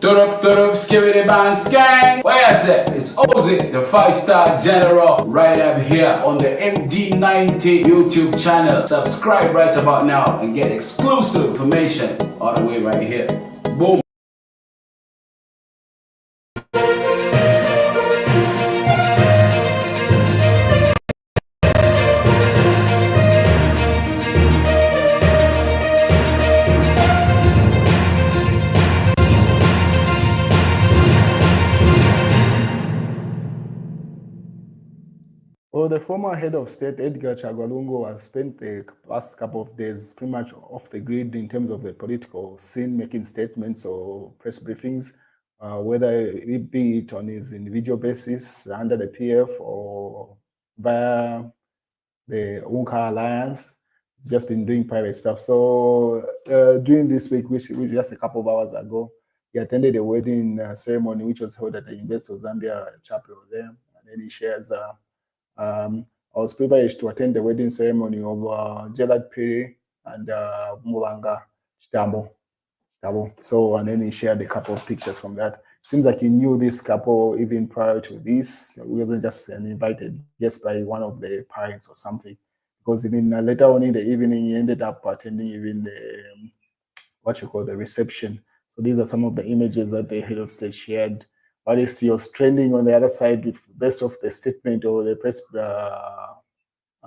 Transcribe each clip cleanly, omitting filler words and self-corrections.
Turp, skibidi bang skang. Where I said, it's Ozzy, the 5-star general, right up here on the MD90 YouTube channel. Subscribe right about now and get exclusive information all the way right here. Boom. Well, the former head of state, Edgar Lungu, has spent the past couple of days pretty much off the grid in terms of the political scene, making statements or press briefings, whether it be it on his individual basis under the PF or via the UNCA Alliance. He's just been doing private stuff. So during this week, which just a couple of hours ago, he attended a wedding ceremony which was held at the University of Zambia chapel there. And then he shares I was privileged to attend the wedding ceremony of Gerald Perry and Mulanga Chitambo. So, and then he shared a couple of pictures from that. Seems like he knew this couple even prior to this. He wasn't just invited just by one of the parents or something. Because even later on in the evening, he ended up attending even the the reception. So these are some of the images that the head of state shared. What is yours trending on the other side with best of the statement or the press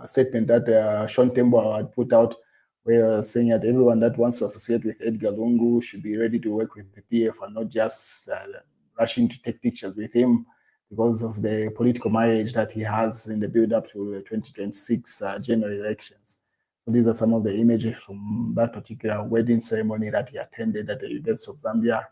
statement that Sean Tembo had put out, where saying that everyone that wants to associate with Edgar Lungu should be ready to work with the PF and not just rushing to take pictures with him because of the political marriage that he has in the build-up to the 2026 general elections. So these are some of the images from that particular wedding ceremony that he attended at the University of Zambia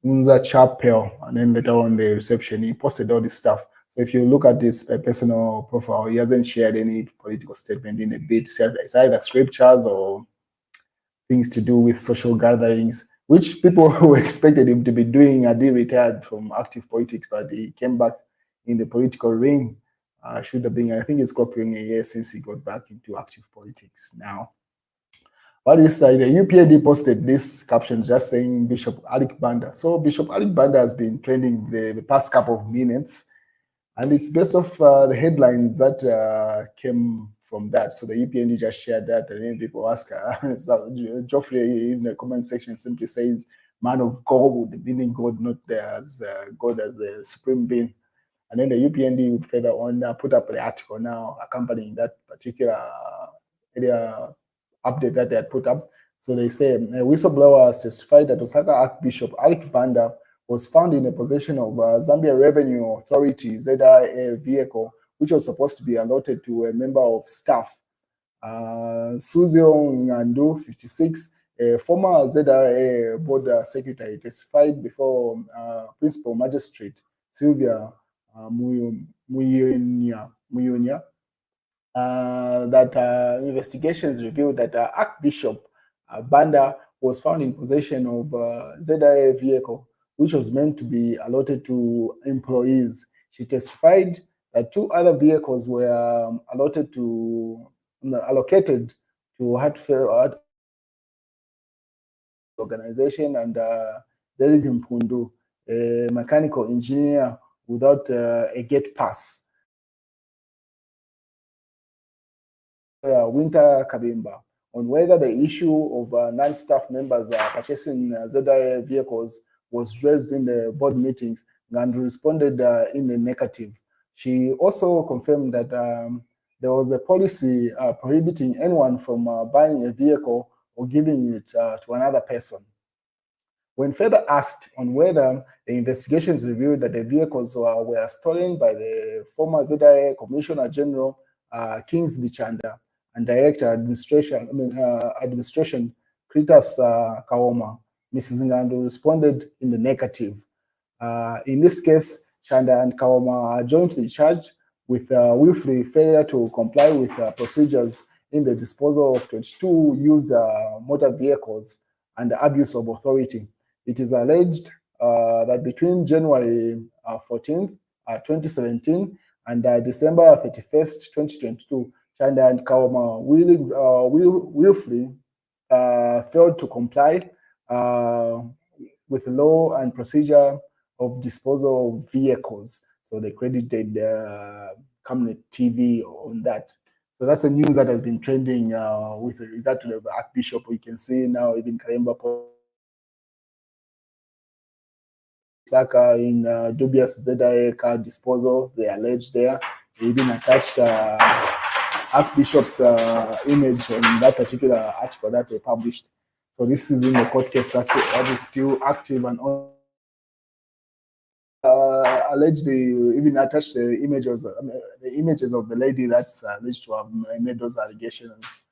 Unza Chapel, and then later on the reception, he posted all this stuff. So if you look at this personal profile, he hasn't shared any political statement in a bit. It's either scriptures or things to do with social gatherings, which people who expected him to be doing had he retired from active politics, but he came back in the political ring. Should have been, I think it's clocking a year since he got back into active politics now. But this the UPAD posted this caption just saying Bishop Alick Banda. So Bishop Alick Banda has been trending the past couple of minutes, and it's based off the headlines that came from that. So the UPND just shared that, and then people ask, Geoffrey in the comment section simply says, "Man of God," meaning God, not as God as the supreme being. And then the UPND would further on put up the article now accompanying that particular area update that they had put up. So they say a whistleblower has testified that Osaka Archbishop Alick Banda was found in the possession of Zambia Revenue Authority ZRA vehicle, which was supposed to be allotted to a member of staff. Suzio Ngandu, 56, a former ZRA board secretary, testified before Principal Magistrate Sylvia Muyonya that investigations revealed that Archbishop Banda was found in possession of ZRA vehicle, which was meant to be allotted to employees. She testified that 2 other vehicles were allocated to Heartfelt organization and Derek Mpundu, a mechanical engineer without a gate pass. Winter Kabimba on whether the issue of non-staff members purchasing ZRA vehicles was raised in the board meetings, and responded in the negative. She also confirmed that there was a policy prohibiting anyone from buying a vehicle or giving it to another person. When further asked on whether the investigations revealed that the vehicles were stolen by the former ZRA Commissioner General Kingsley Chanda and Director Administration Kritas Kaoma, Mrs. Ngandu responded in the negative. In this case, Chanda and Kaoma are jointly charged with willful failure to comply with procedures in the disposal of 22 used motor vehicles and the abuse of authority. It is alleged that between January 14th, 2017 and December 31st, 2022, Chanda and Kaoma willfully failed to comply with law and procedure of disposal of vehicles. So they credited Camnet TV on that. So that's the news that has been trending with regard to the Archbishop. We can see now even Kalemba Saka in dubious ZRA car disposal, they allege there. They even attached Archbishop's image on that particular article that they published. So this is in the court case that is still active and on. Alleged they even attached the images of the lady that's alleged to have made those allegations.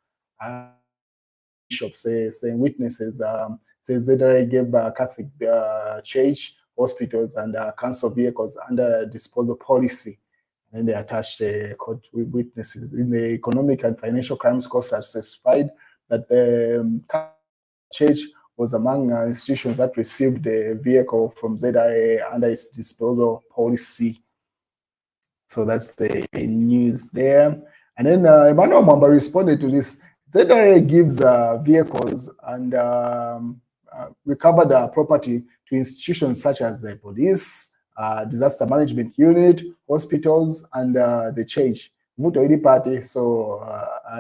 Bishop saying witnesses says ZRA gave Catholic church, hospitals, and council vehicles under disposal policy. And they attached court witnesses in the economic and financial crimes court certified that the church was among institutions that received the vehicle from ZRA under its disposal policy. So that's the news there. And then Emmanuel Mamba responded to this. ZRA gives vehicles and recovered property to institutions such as the police, disaster management unit, hospitals, and the church. Party. So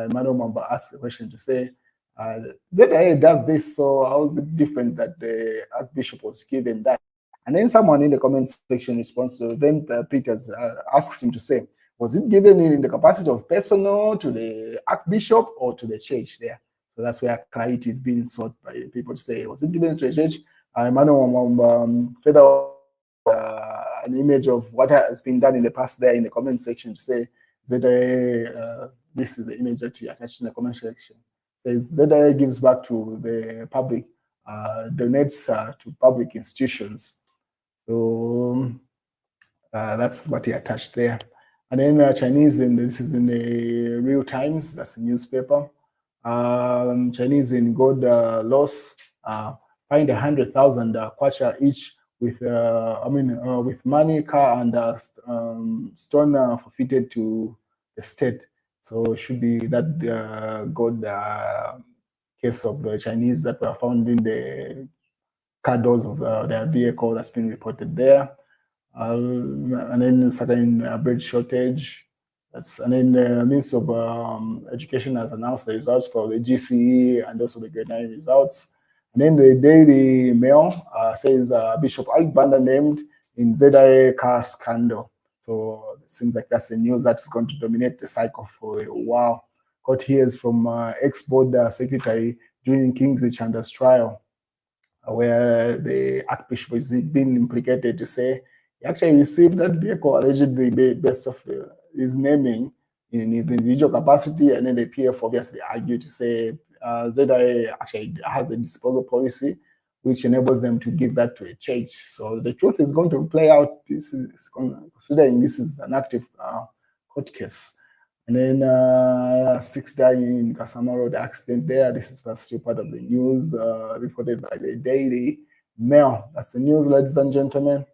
Emmanuel Mamba asked the question to say, ZRA does this, so how is it different that the Archbishop was given that? And then someone in the comment section responds to then Peters asks him to say, was it given in the capacity of personal to the Archbishop or to the church there? So that's where clarity is being sought by people to say, was it given to the church? Emmanuel further an image of what has been done in the past there in the comment section to say, ZRA, this is the image that he attached in the comment section. Says ZRA gives back to the public, donates to public institutions. So that's what he attached there. And then Chinese, and this is in the Real Times, that's a newspaper. Chinese in God loss find 100,000 kwacha each with with money, car, and stone forfeited to the state. So it should be that God case of the Chinese that were found in the car doors of their vehicle that's been reported there. And then certain bread shortage. And then the Ministry of Education has announced the results for the GCE and also the grade 9 results. And then the Daily Mail says Bishop Alick Banda named in ZRA car scandal. So it seems like that's the news that's going to dominate the cycle for a while. Court hears from ex-board secretary during Kingsley Chanda's trial, where the Archbishop is being implicated to say he actually received that vehicle allegedly based off his naming in his individual capacity, and then the PF obviously argued to say ZRA actually has a disposal policy which enables them to give that to a church. So the truth is going to play out, considering this is an active court case. And then 6 died in Casamaro, the accident there. This is still part of the news reported by the Daily Mail. That's the news, ladies and gentlemen.